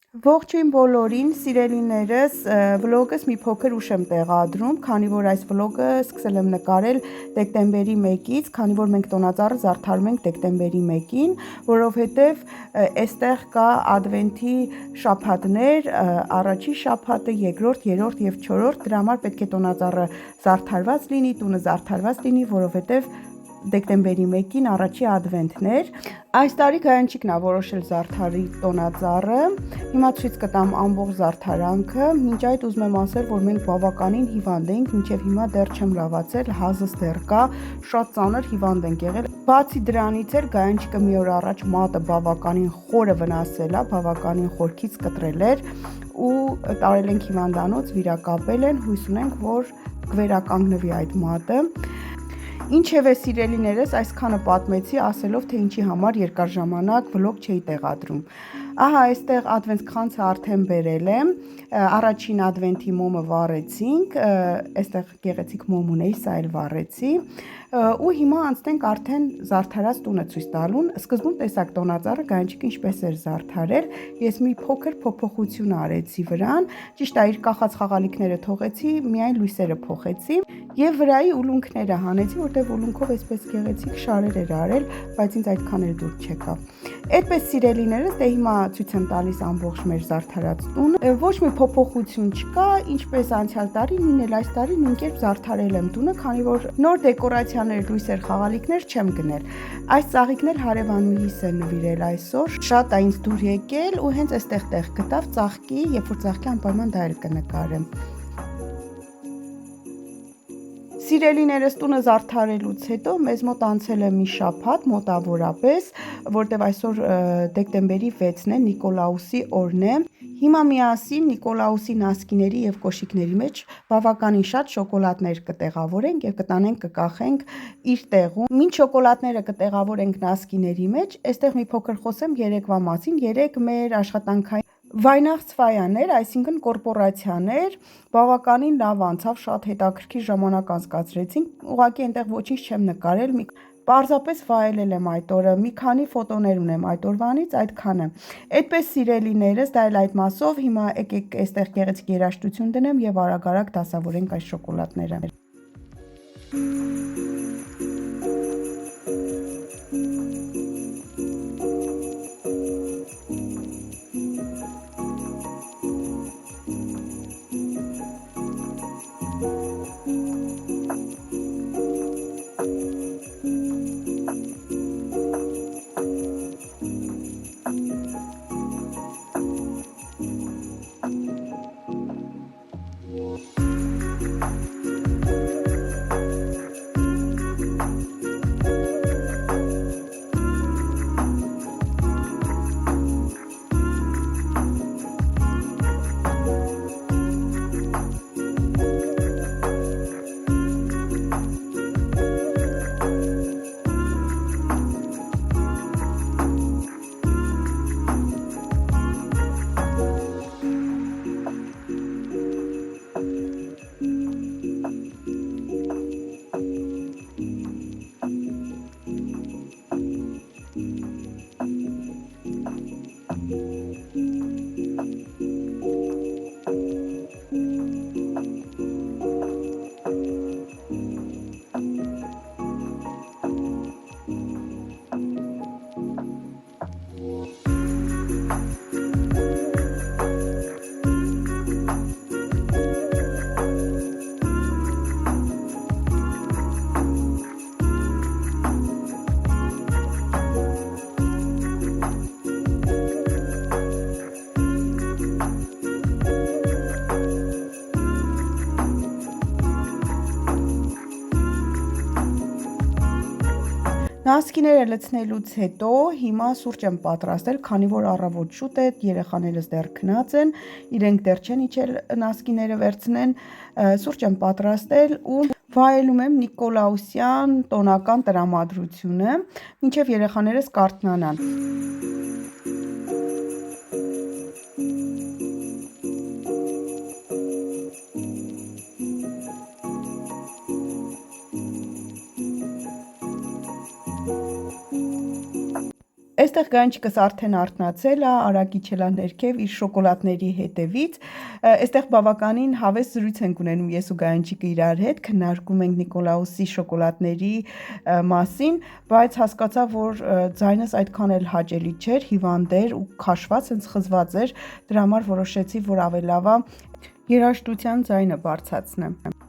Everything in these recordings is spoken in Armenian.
Ողջույն բոլորին, սիրելիներս, վլոգս մի փոքր ուշ եմ տեղադրում, քանի որ այս վլոգը սկսել եմ նկարել դեկտեմբերի 1-ից, քանի որ մենք տոնածառը զարդարում ենք դեկտեմբերի 1-ին, որովհետև այստեղ կա ադվենթի շաբաթներ, առաջի շաբաթը, երկրորդ, երրորդ եւ չորրորդ, դրա համար պետք է տոնածառը զարդարված լինի, տունը զարդարված լինի, որովհետև դեկտեմբերի 1-ին առաջի ադվենթներ։ Այս տարի Գայանչիկն ա որոշել զարդարի տոնածառը։ Հիմա ցույց կտամ ամբողջ զարդարանքը։ Մինչ այդ ուզում եմ ասել, որ մենք բավականին հիվանդ էինք, մինչև հիմա դեռ չեմ լավացել, հազս դեռ կա, շատ ծանր հիվանդ ենք եղել։ Բացի դրանից էլ Գայանչիկը մի օր առաջ մատը բավականին խորը վնասել է, բավականին խորքից կտրել էր ու տարել ենք հիվանդանոց, վիրակապել են, հույս ունենք, որ կվերականգնվի այդ մատը։ Ինչևէ սիրելիներս, այսքանը պատմեցի ասելով, թե ինչի համար երկար ժամանակ վլոգ չէի տեղադրում։ Ահա այստեղ ադվենտ խանցը արդեն բերել եմ, առաջին ադվենտի մոմը վառեցինք, այստեղ գեղեցիկ մոմ ունեի, սա էլ վառեցի, ու հիմա անցնենք արդեն զարդարած տունը ցույց տալուն։ Սկզբում տեսակ տոնածառը Գայանչիկը ինչպես էր զարդարել, ես մի փոքր փոփոխություն արեցի վրան, ճիշտ է, իր կախած խաղալիքները թողեցի, միայն լույսերը փոխեցի եւ վրայի ուլունքները հանեցի, որտեղ ուլունքով այսպես գեղեցիկ շարեր էր արել, բայց ինձ այդքան էլ դուր չեկավ։ Այդպես սիրելիներս, դե հիմա ցույց եմ տալիս ամբողջ մեր զարդարած տունը։ Ոչ մի փոփոխություն չկա, ինչպես անցյալ տարի, նույնն էլ այս տարի նույն կերպ զարդարել եմ տունը, քանի որ նոր դեկորացիաներ, լույսեր, խաղալիքներ չեմ գնել։ Այս ծաղիկներ հարևանուհիս է նվիրել այսօր, շատ է ինձ դուր եկել ու հենց այստեղ տեղ գտավ ծաղկի, երբ որ ծաղկի անպայման դա էլ կնկարեմ։ Սիրելիներս, տունը զարդարելուց հետո մեզ մոտ անցել է մի շաբաթ մոտավորապես, որտեղ այսօր դեկտեմբերի 6-ն է, Նիկոլաուսի օրն է։ Հիմա միասին Նիկոլաուսի նասկիների եւ կոշիկների մեջ բավականին շատ շոկոլադներ կտեղավորենք եւ կտանենք կկախենք իր տեղում։ Մինչ շոկոլադները կտեղավորենք նասկիների մեջ, այստեղ մի փոքր խոսեմ երեկվա մասին։ Երեք մեր աշխատանքային Վայնախցվայաներ, այսինքն կորպորացիաներ, բավականին լավ անցավ, շատ հետաքրքիր ժամանակ անցկացրեցինք, ուղղակի այնտեղ ոչինչ չեմ նկարել, պարզապես վայելել եմ այդ օրը, մի քանի ֆոտոներ ունեմ այդ օրվանից, այդքանը։ Այդպես սիրելիներս, դա էլ այդ մասով, հիմա եկեք այստեղ գեղեցիկ երաժշտություն դնեմ եւ արագ-արագ դասավորենք այս շոկոլադները։ Նասկիները լցնելուց հետո հիմա սուրճ եմ պատրաստել, քանի որ առավոտ շուտ է, երեխաներս դեռ քնած են, իրենք դեռ չեն իջել նասկիները վերցնեն, սուրճ եմ պատրաստել ու վայելում եմ Նիկոլաուսյան տոնական տրամադրությունը, մինչև երեխաներս կարթնանան։ Այստեղ գանչիկս արդեն արթնացել է, արագիչել է ներքև իր շոկոլադների հետևից։ Այստեղ բավականին հավես զրույց ենք ունենում ես ու գանչիկը իրար հետ, քննարկում ենք Նիկոլաուսի շոկոլադների մասին, բայց հասկացա, որ ձայնս այդքան էլ հաճելի չէր, հիվանդ էր ու քաշված, հենց խզված էր, դրա համար որոշեցի, որ ավելի լավ է երաժշտության ձայնը բարձրացնեմ։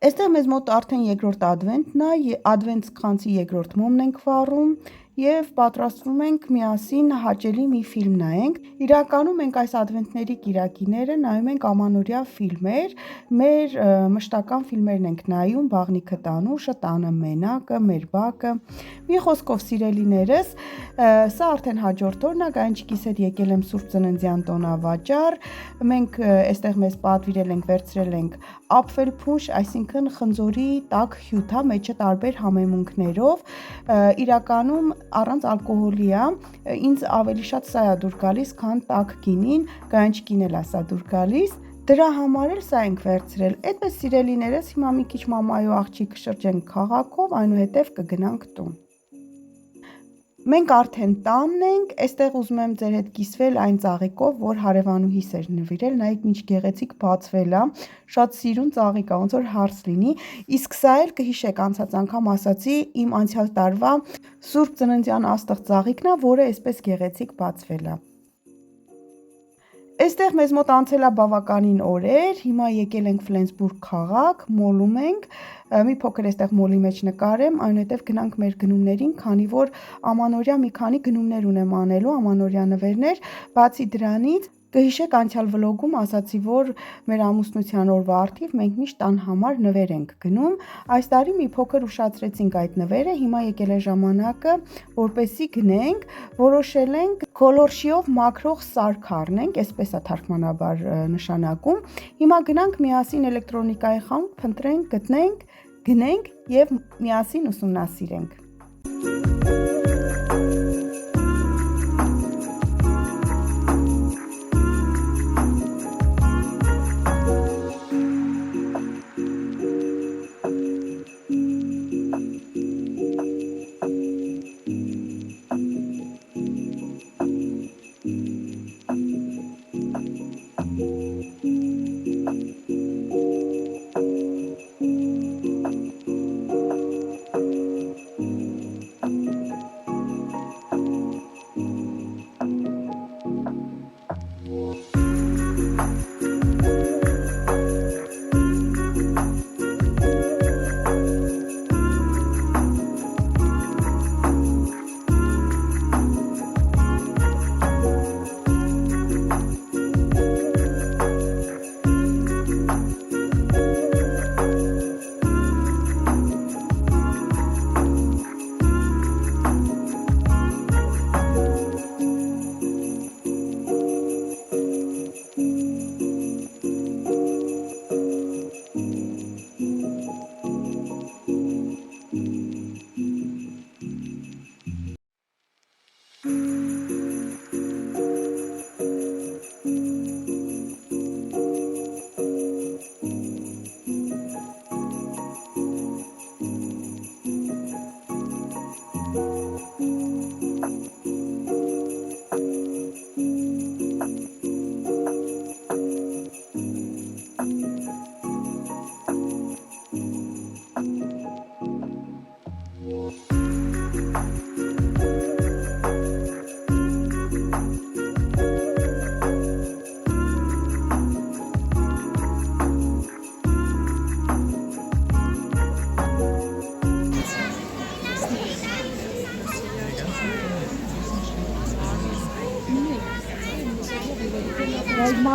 Այստեղ մեզ մոտ արդեն երկրորդ ադվենտն է, ադվենտ սքանցի երկրորդ մոմն ենք վառում եւ պատրաստվում ենք միասին հաճելի մի ֆիլմ նայենք։ Իրականում մենք այս ադվենտների կիրակիները նայում ենք ամանորյա ֆիլմեր, մեր մշտական ֆիլմերն ենք նայում՝ Բաղնիքը տանուշը, Տանը մենակը, Մեր բակը։ Մի խոսքով սիրելիներս, սա արդեն հաջորդ օրն է, գանչիկիս հետ եկել եմ Սուրբ Ծննդյան տոնավաճառ։ Մենք այստեղ մեզ պատվիրել ենք, վերցրել ենք ապֆելփունշ, այսինքն խնձորի տաք հյութ է, մեջը տարբեր համեմունքներով, իրականում առանց ալկոհոլի է, ինձ ավելի շատ սա է դուր գալիս, քան տաք գինին, գանչիկին էլ է սա դուր գալիս, դրա համար էլ սա ենք վերցրել։ Այդպես սիրելիներս, հիմա մի քիչ մամայու աղջիկ կշրջենք քաղաքով, այնուհետև կգնանք տուն։ Մենք արդեն տանն ենք, այստեղ ուզում եմ ձեր հետ կիսվել այն ծաղիկով, որ հարևանուհիս էր նվիրել, նայեք ինչ գեղեցիկ բացվել է, շատ սիրուն ծաղիկ է, ոնց որ հարց լինի, իսկ սա էլ կհիշեք անցած անգամ ասացի, իմ անցյալ տարվա Սուրբ Ծննդյան աստղ ծաղիկն է, որը այսպես գեղեցիկ բացվել է։ Այստեղ մեզ մոտ անցել է բավականին օրեր, հիմա եկել ենք Ֆլենսբուրգ քաղաք, մոլում ենք, մի փոքր այստեղ մոլի մեջ նկարեմ, այնուհետև գնանք մեր գնումներին, քանի որ ամանորյա մի քանի գնումներ ունեմ անելու, ամանորյա նվերներ, բացի դրանից կհիշեք անցյալ վլոգում ասացի, որ մեր ամուսնության օրվա առթիվ մենք միշտ տան համար նվեր ենք գնում, այս տարի մի փոքր ուշացրեցինք այդ նվերը, հիմա եկել է ժամանակը, որպեսզի գնենք, որոշել ենք քոլորշիով մաքրող սարք առնենք, այսպես է թարգմանաբար նշանակում, հիմա գնանք միասին էլեկտրոնիկայի խանութ, փնտրենք, գտնենք, գնենք եւ միասին ուսումնասիրենք։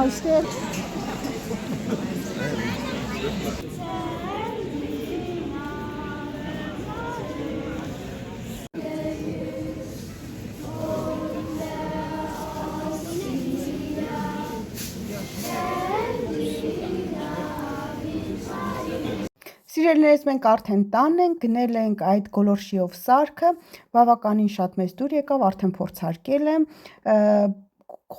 Meister. Սիրելիներս, մենք արդեն տանն ենք, գնել ենք այդ գոլորշիով սարքը, բավականին շատ մեծ դուր եկավ, արդեն փորձարկել եմ,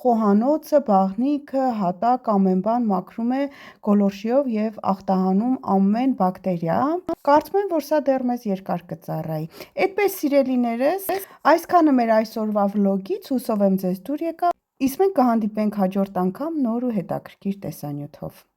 խոհանոցը, բաղնիքը, հատակ, ամեն բան մաքրում է գոլորշիով եւ ախտահանում ամեն բակտերիա։ Կարծում եմ, որ սա դեռ մեզ երկար կծառայի։ Այդպես սիրելիներս, այսքանը մեր այսօրվա վլոգից, հուսով եմ ձեզ դուր եկավ, իսկ մենք կհանդիպենք հաջորդ անգամ նոր ու հետաքրքիր տեսանյութով։